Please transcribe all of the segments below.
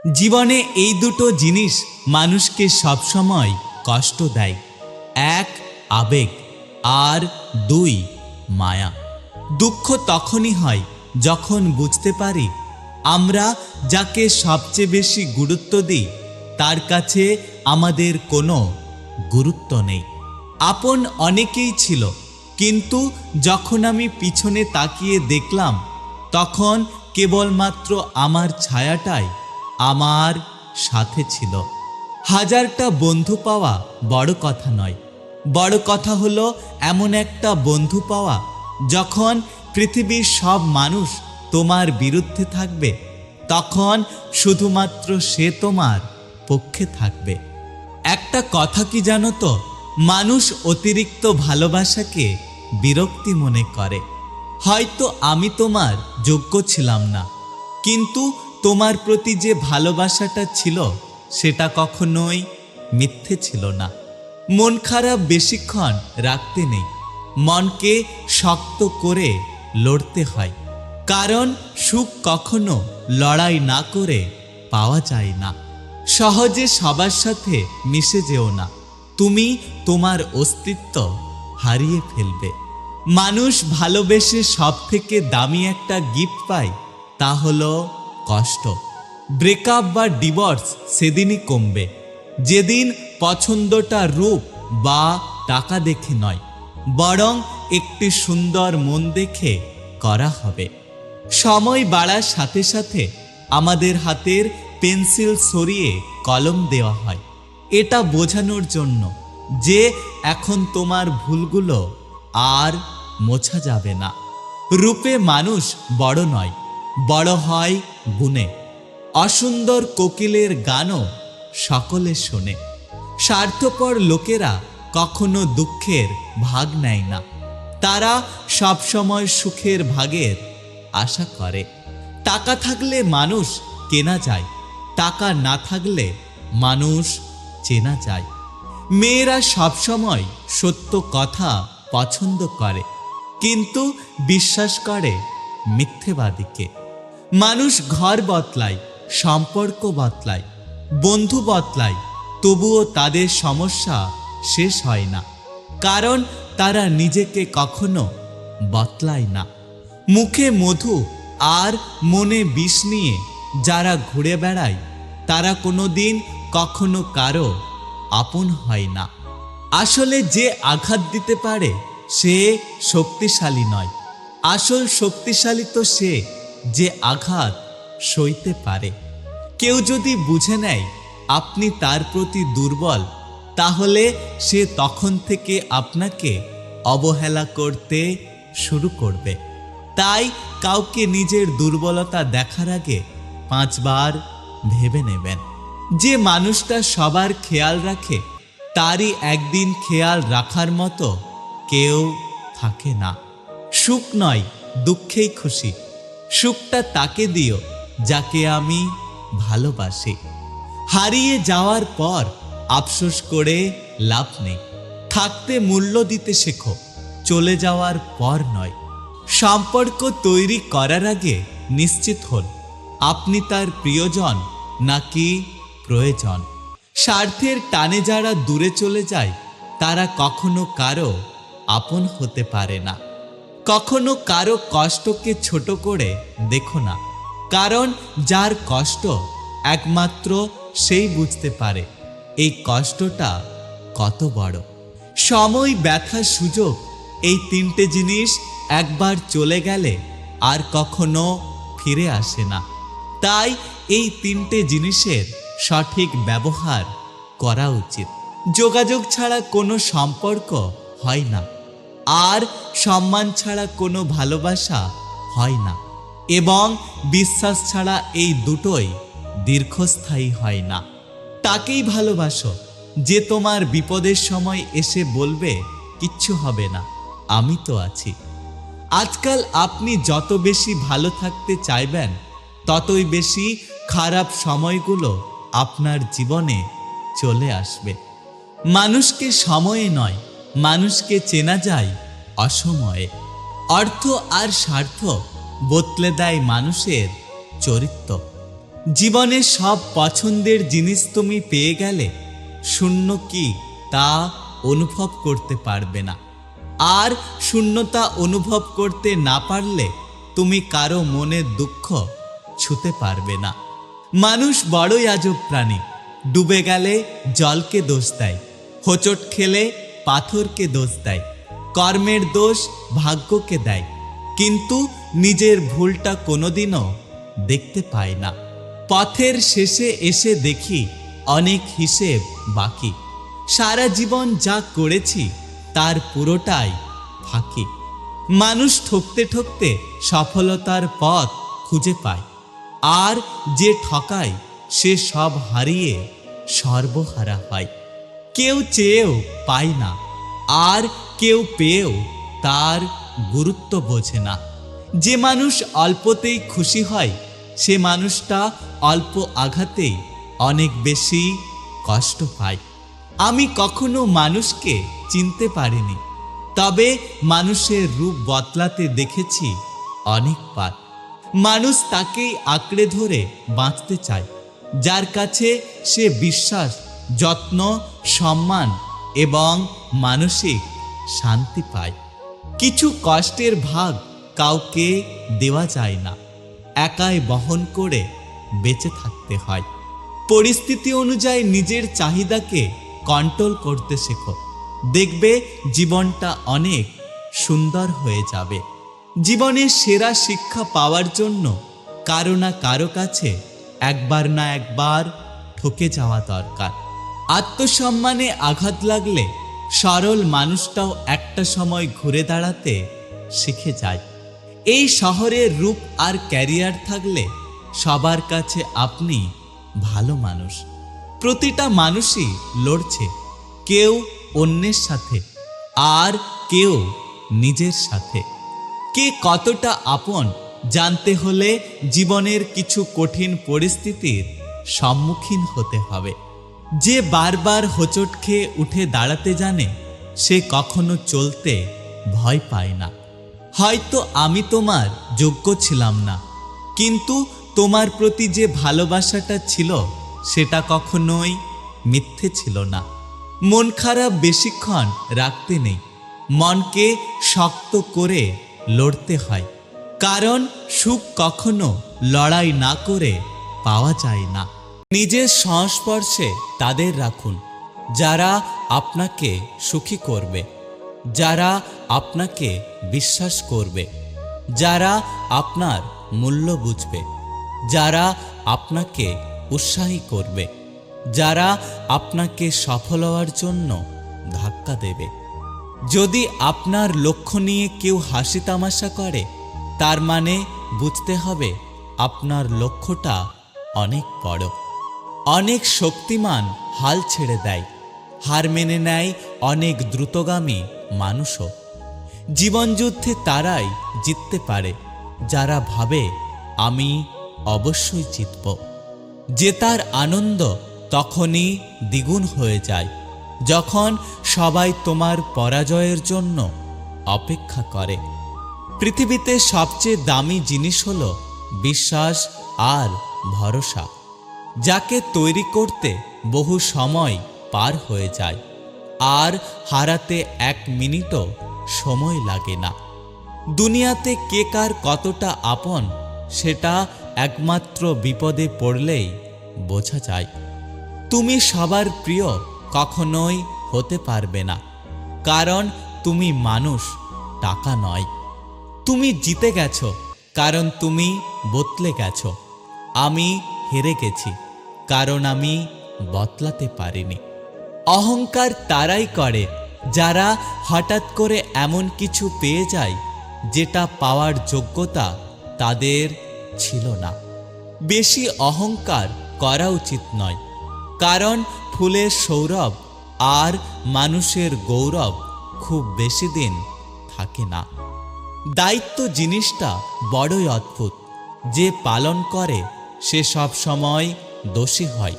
জীবনে এই দুটো জিনিস মানুষকে সবসময় কষ্ট দেয়। এক আবেগ, আর দুই মায়া। দুঃখ তখনই হয় যখন বুঝতে পারি আমরা যাকে সবচেয়ে বেশি গুরুত্ব দিই তার কাছে আমাদের কোনো গুরুত্ব নেই। আপন অনেকেই ছিল, কিন্তু যখন আমি পিছনে তাকিয়ে দেখলাম তখন কেবলমাত্র আমার ছায়াটাই আমার সাথে ছিল। হাজারটা বন্ধু পাওয়া বড় কথা নয়, বড় কথা হলো এমন একটা বন্ধু পাওয়া যখন পৃথিবীর সব মানুষ তোমার বিরুদ্ধে থাকবে তখন শুধুমাত্র সে তোমার পক্ষে থাকবে। একটা কথা কি জানো তো, মানুষ অতিরিক্ত ভালোবাসাকে বিরক্তি মনে করে। হয়তো আমি তোমার যোগ্য ছিলাম না, কিন্তু তোমার প্রতি যে ভালোবাসাটা ছিল সেটা কখনোই মিথ্যে ছিল না। মন খারাপ বেশিক্ষণ রাখতে নেই, মনকে শক্ত করে লড়তে হয়, কারণ সুখ কখনো লড়াই না করে পাওয়া যায় না। সহজে সবার সাথে মিশে যেও না, তুমি তোমার অস্তিত্ব হারিয়ে ফেলবে। মানুষ ভালোবেসে সব থেকে দামি একটা গিফট পায়, তা হলো কষ্ট। ব্রেকআপ বা ডিভোর্স সেদিনই কমবে যেদিন পছন্দটা রূপ বা টাকা দেখে নয়, বরং একটি সুন্দর মন দেখে করা হবে। সময় বাড়ার সাথে সাথে আমাদের হাতের পেন্সিল সরিয়ে কলম দেওয়া হয়, এটা বোঝানোর জন্য যে এখন তোমার ভুলগুলো আর মোছা যাবে না। রূপে মানুষ বড় নয়, বড় হয় গুণে। অসুন্দর কোকিলের গানও সকলে শোনে। স্বার্থপর লোকেরা কখনো দুঃখের ভাগ নেয় না, তারা সবসময় সুখের ভাগের আশা করে। টাকা থাকলে মানুষ কেনা যায়, টাকা না থাকলে মানুষ চেনা যায়। মেয়েরা সবসময় সত্য কথা পছন্দ করে, কিন্তু বিশ্বাস করে মিথ্যেবাদীকে। মানুষ ঘর বদলায়, সম্পর্ক বদলায়, বন্ধু বদলায়, তবুও তাদের সমস্যা শেষ হয় না, কারণ তারা নিজেকে কখনো বদলায় না। মুখে মধু আর মনে বিষ নিয়ে যারা ঘুরে বেড়ায় তারা কোনোদিন কখনো কারো আপন হয় না। আসলে যে আঘাত দিতে পারে সে শক্তিশালী নয়, আসল শক্তিশালী তো সে যে আঘাত সইতে পারে। কেউ যদি বুঝে নেয় আপনি তার প্রতি দুর্বল, তাহলে সে তখন থেকে আপনাকে অবহেলা করতে শুরু করবে। তাই কাউকে নিজের দুর্বলতা দেখার আগে 5 বার ভেবে নেবেন। যে মানুষটা সবার খেয়াল রাখে তারই একদিন খেয়াল রাখার মতো কেউ থাকে না। সুখ নয়, দুঃখেই খুশি। সুখটা তাকে দিও যাকে আমি ভালোবাসি। হারিয়ে যাওয়ার পর আফসোস করে লাভ নেই। থাকতে মূল্য দিতে শেখো, চলে যাওয়ার পর নয়। সম্পর্ক তৈরি করার আগে নিশ্চিত হন আপনি তার প্রিয়জন নাকি প্রয়োজন। স্বার্থের টানে যারা দূরে চলে যায় তারা কখনো কারো আপন হতে পারে না। কখনো কারো কষ্টকে ছোট করে দেখো না, কারণ যার কষ্ট একমাত্র সেই বুঝতে পারে এই কষ্টটা কত বড়। সময়, ব্যথা, সুযোগ, এই 3টে জিনিস একবার চলে গেলে আর কখনো ফিরে আসে না। তাই এই 3টে জিনিসের সঠিক ব্যবহার করা উচিত। যোগাযোগ ছাড়া কোনো সম্পর্ক হয় না, আর সম্মান ছাড়া কোনো ভালোবাসা হয় না, এবং বিশ্বাস ছাড়া এই দুটোই দীর্ঘস্থায়ী হয় না। তাকেই ভালোবাসো যে তোমার বিপদের সময় এসে বলবে কিচ্ছু হবে না, আমি তো আছি। আজকাল আপনি যত বেশি ভালো থাকতে চাইবেন ততই বেশি খারাপ সময়গুলো আপনার জীবনে চলে আসবে। মানুষকে সময়ে নয়, মানুষকে চেনা যায় অসময়ে। অর্থ আর স্বার্থ বদলে দেয় মানুষের চরিত্র, জীবনে সব পছন্দের জিনিস তুমি পেয়ে গেলে শূন্য কি তা অনুভব করতে পারবে না। আর শূন্যতা অনুভব করতে না পারলে তুমি কারো মনের দুঃখ ছুঁতে পারবে না। মানুষ বড়ই আজব প্রাণী। ডুবে গেলে জলকে দোষ দেয়, হোঁচট খেলে পাথরকে দোষ দেয়, কর্মের দোষ ভাগ্যকে দেয়, কিন্তু নিজের ভুলটা কোনোদিনও দেখতে পায় না। পথের শেষে এসে দেখি অনেক হিসেব বাকি। সারা জীবন যা করেছি তার পুরোটাই ফাঁকি। মানুষ ঠকতে ঠকতে সফলতার পথ খুঁজে পায়, আর যে ঠকায় সে সব হারিয়ে সর্বহারা হয়। কেউ চেয়েও পায় না, আর কেউ পেয়েও তার গুরুত্ব বোঝে না। যে মানুষ অল্পতেই খুশি হয় সে মানুষটা অল্প আঘাতেই অনেক বেশি কষ্ট পায়। আমি কখনো মানুষকে চিনতে পারিনি, তবে মানুষের রূপ বদলাতে দেখেছি অনেকবার। মানুষ তাকেই আঁকড়ে ধরে বাঁচতে চায় যার কাছে সে বিশ্বাস, যত্ন, সম্মান এবং মানসিক শান্তি পায়। কিছু কষ্টের ভাগ কাউকে দেওয়া যায় না, একাই বহন করে বেঁচে থাকতে হয়। পরিস্থিতি অনুযায়ী নিজের চাহিদাকে কন্ট্রোল করতে শেখো, দেখবে জীবনটা অনেক সুন্দর হয়ে যাবে। জীবনের সেরা শিক্ষা পাওয়ার জন্য কারো না কারো কাছে একবার না একবার ঠকে যাওয়া দরকার। আত্মসম্মানে আঘাত লাগলে সরল মানুষটাও একটা সময় ঘুরে দাঁড়াতে শিখে যায়। এই শহরের রূপ আর ক্যারিয়ার থাকলে সবার কাছে আপনি ভালো মানুষ। প্রতিটা মানুষই লড়ছে, কেউ অন্যের সাথে আর কেউ নিজের সাথে। কে কতটা আপন জানতে হলে জীবনের কিছু কঠিন পরিস্থিতির সম্মুখীন হতে হবে। যে বারবার হোঁচট খেয়ে উঠে দাঁড়াতে জানে সে কখনো চলতে ভয় পায় না। হয়তো আমি তোমার যোগ্য ছিলাম না, কিন্তু তোমার প্রতি যে ভালোবাসাটা ছিল সেটা কখনোই মিথ্যে ছিল না। মন খারাপ বেশিক্ষণ রাখতে নেই, মনকে শক্ত করে লড়তে হয়, কারণ সুখ কখনো লড়াই না করে পাওয়া যায় না। নিজের সংস্পর্শে তাদের রাখুন যারা আপনাকে সুখী করবে, যারা আপনাকে বিশ্বাস করবে, যারা আপনার মূল্য বুঝবে, যারা আপনাকে উৎসাহী করবে, যারা আপনাকে সফল হওয়ার জন্য ধাক্কা দেবে। যদি আপনার লক্ষ্য নিয়ে কেউ হাসি তামাশা করে তার মানে বুঝতে হবে আপনার লক্ষ্যটা অনেক বড়। অনেক শক্তিমান হাল ছেড়ে দেয়, হার মেনে নেয় অনেক দ্রুতগামী মানুষও। জীবনযুদ্ধে তারাই জিততে পারে যারা ভাবে আমি অবশ্যই জিতব। জেতার আনন্দ তখনই দ্বিগুণ হয়ে যায় যখন সবাই তোমার পরাজয়ের জন্য অপেক্ষা করে। পৃথিবীতে সবচেয়ে দামি জিনিস হলো বিশ্বাস আর ভরসা, যাকে তৈরি করতে বহু সময় পার হয়ে যায় আর হারাতে 1 মিনিটও সময় লাগে না। দুনিয়াতে কে কার কতটা আপন সেটা একমাত্র বিপদে পড়লেই বোঝা যায়। তুমি সবার প্রিয় কখনোই হতে পারবে না, কারণ তুমি মানুষ, টাকা নয়। তুমি জিতে গেছো কারণ তুমি বদলে গেছো। আমি হেরে গেছি কারণ আমি বদলাতে পারিনি। অহংকার তারাই করে যারা হঠাৎ করে এমন কিছু পেয়ে যায় যেটা পাওয়ার যোগ্যতা তাদের ছিল না। বেশি অহংকার করা উচিত নয়, কারণ ফুলের সৌরভ আর মানুষের গৌরব খুব বেশি দিন থাকে না। দায়িত্ব জিনিসটা বড়ই অদ্ভুত, যে পালন করে সে সব সময় দোষী হয়,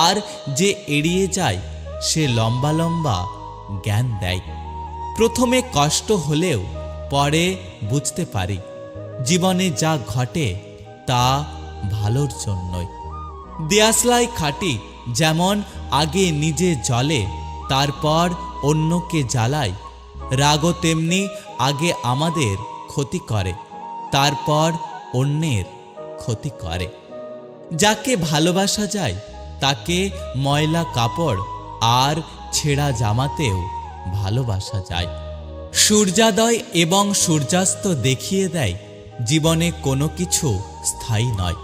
আর যে এড়িয়ে যায় সে লম্বা লম্বা জ্ঞান দেয়। প্রথমে কষ্ট হলেও পরে বুঝতে পারি জীবনে যা ঘটে তা ভালোর জন্যই। দেয়াশলাই খাঁটি যেমন আগে নিজে জ্বলে তারপর অন্যকে জ্বালায়, রাগও তেমনি আগে আমাদের ক্ষতি করে তারপর অন্যের ক্ষতি করে। যাকে ভালোবাসা যায় তাকে ময়লা কাপড় আর ছেঁড়া জামাতেও ভালোবাসা যায়। সূর্যোদয় এবং সূর্যাস্ত দেখিয়ে দেয় জীবনে কোনো কিছু স্থায়ী নয়,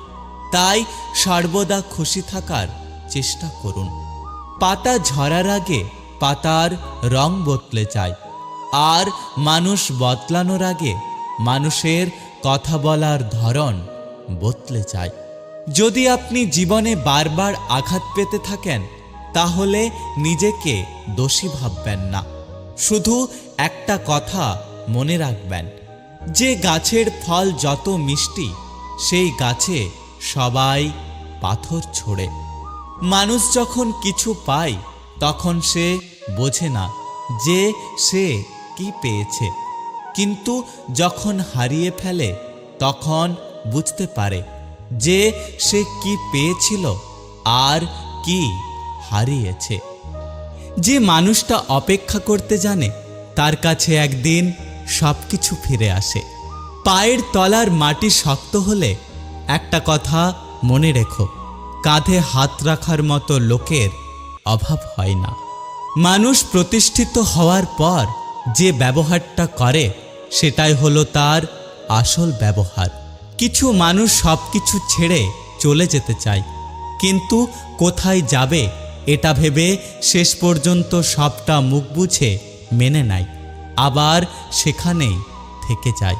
তাই সর্বদা খুশি থাকার চেষ্টা করুন। পাতা ঝরার আগে পাতার রং বদলে যায়, আর মানুষ বদলানোর আগে মানুষের কথা বলার ধরন বদলে যায়। যদি আপনি জীবনে বারবার আঘাত পেতে থাকেন তাহলে নিজেকে দোষী ভাববেন না। শুধু একটা কথা মনে রাখবেন, যে গাছের ফল যত মিষ্টি সেই গাছে সবাই পাথর ছোড়ে। মানুষ যখন কিছু পায় তখন সে বোঝে না যে সে কি পেয়েছে, কিন্তু যখন হারিয়ে ফেলে তখন বুঝতে পারে যে সে কি পেয়েছিল আর কি হারিয়েছে। যে মানুষটা অপেক্ষা করতে জানে তার কাছে একদিন সবকিছু ফিরে আসে। পায়ের তলার মাটি শক্ত হলে একটা কথা মনে রেখো, কাঁধে হাত রাখার মতো লোকের অভাব হয় না। মানুষ প্রতিষ্ঠিত হওয়ার পর যে ব্যবহারটা করে সেটাই হলো তার আসল ব্যবহার। কিছু মানুষ সবকিছু ছেড়ে চলে যেতে চায়, কিন্তু কোথায় যাবে এটা ভেবে শেষ পর্যন্ত সবটা মুখ বুঝে মেনে নেয়, আবার সেখানেই থেকে যায়।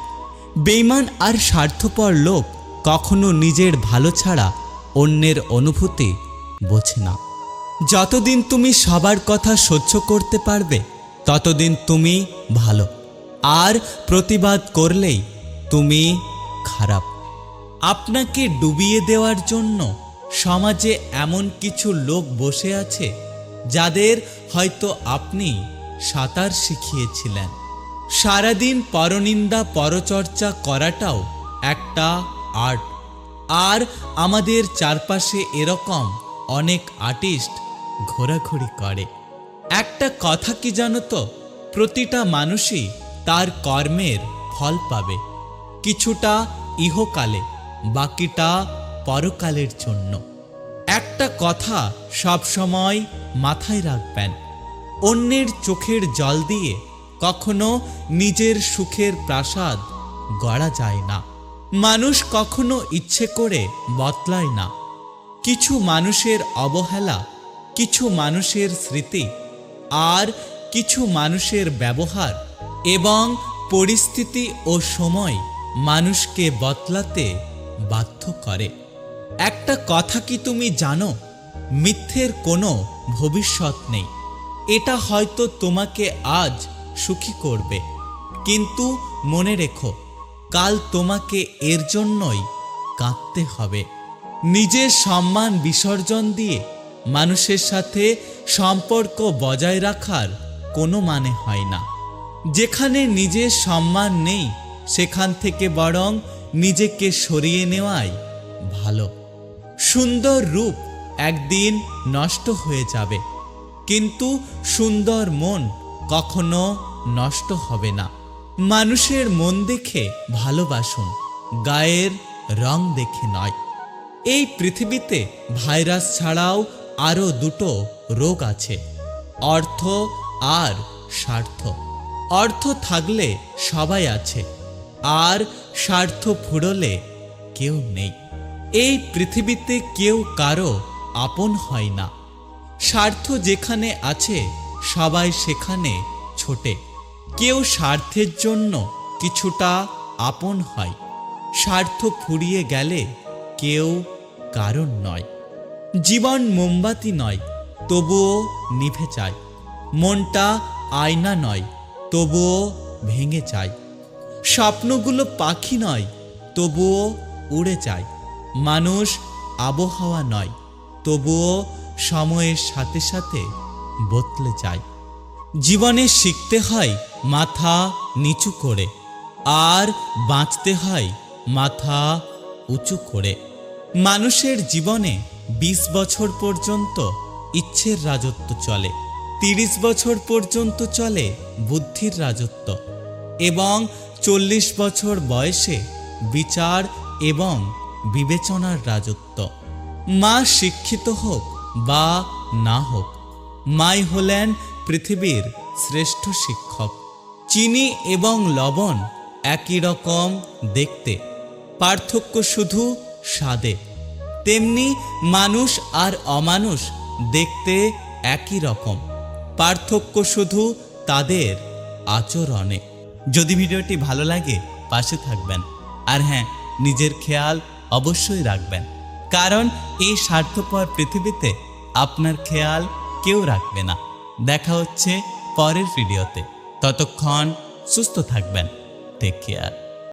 বেঈমান আর স্বার্থপর লোক কখনো নিজের ভালো ছাড়া অন্যের অনুভূতি বোঝে না। যতদিন তুমি সবার কথা সহ্য করতে পারবে ততদিন তুমি ভালো, আর প্রতিবাদ করলেই তুমি খারাপ। আপনাকে ডুবিয়ে দেওয়ার জন্য সমাজে এমন কিছু লোক বসে আছে যাদের হয়তো আপনি সাঁতার শিখিয়েছিলেন। সারাদিন পরনিন্দা পরচর্চা করাটাও একটা আর্ট, আর আমাদের চারপাশে এরকম অনেক আর্টিস্ট ঘোরাঘুরি করে। একটা কথা কি জানো তো, প্রতিটা মানুষই তার কর্মের ফল পাবে, কিছুটা ইহকালে বাকিটা পরকালের জন্য। একটা কথা সব সময় মাথায় রাখবেন, অন্যের চোখের জল দিয়ে কখনো নিজের সুখের প্রাসাদ গড়া যায় না। মানুষ কখনো ইচ্ছে করে বদলায় না। কিছু মানুষের অবহেলা, কিছু মানুষের স্মৃতি, আর কিছু মানুষের ব্যবহার এবং পরিস্থিতি ও সময় মানুষকে বদলাতে বাধ্য করে। একটা কথা কি তুমি জানো, মিথ্যের কোনো ভবিষ্যৎ নেই। এটা হয়তো তোমাকে আজ সুখী করবে, কিন্তু মনে রেখো কাল তোমাকে এর জন্যই কাঁদতে হবে। নিজের সম্মান বিসর্জন দিয়ে মানুষের সাথে সম্পর্ক বজায় রাখার কোনো মানে হয় না। যেখানে নিজের সম্মান নেই সেখান থেকে বরং নিজেকে সরিয়ে নেওয়াই ভালো। সুন্দর রূপ একদিন নষ্ট হয়ে যাবে, কিন্তু সুন্দর মন কখনো নষ্ট হবে না। মানুষের মন দেখে ভালোবাসুন, গায়ের রং দেখে নয়। এই পৃথিবীতে ভাইরাস ছাড়াও আরও দুটো রোগ আছে, অর্থ আর স্বার্থ। অর্থ থাকলে সবাই আছে, আর স্বার্থ ফুরলে কেউ নেই। এই পৃথিবীতে কেউ কারো আপন হয় না। স্বার্থ যেখানে আছে সবাই সেখানে ছোটে। কেউ স্বার্থের জন্য কিছুটা আপন হয়, স্বার্থ ফুরিয়ে গেলে কেউ কারণ নয়। জীবন মোমবাতি নয়, তবুও নিভে যায়। মনটা আয়না নয়, তবুও ভেঙে যায়। স্বপ্নগুলো পাখি নয়, তবুও উড়ে যায়। মানুষ আবহাওয়া নয়, তবুও সময়ের সাথে সাথে বদলে যায়। জীবনে শিখতে হয় মাথা নিচু করে, আর বাঁচতে হয় মাথা উঁচু করে। মানুষের জীবনে 20 বছর পর্যন্ত ইচ্ছের রাজত্ব চলে, 30 বছর পর্যন্ত চলে বুদ্ধির রাজত্ব এবং 40 বছর বয়সে বিচার এবং বিবেচনার রাজত্ব। মা শিক্ষিত হোক বা না হোক, মাই হলেন পৃথিবীর শ্রেষ্ঠ শিক্ষক। চিনি এবং লবণ একই রকম দেখতে, পার্থক্য শুধু স্বাদে। তেমনি মানুষ আর অমানুষ দেখতে একই রকম, পার্থক্য শুধু তাদের আচরণে। যদি ভিডিওটি ভালো লাগে পাশে থাকবেন, আর হ্যাঁ, নিজের খেয়াল অবশ্যই রাখবেন, কারণ এই স্বার্থপর পৃথিবীতে আপনার খেয়াল কেউ রাখবে না। দেখা হচ্ছে পরের ভিডিওতে, ততক্ষণ সুস্থ থাকবেন। Take care.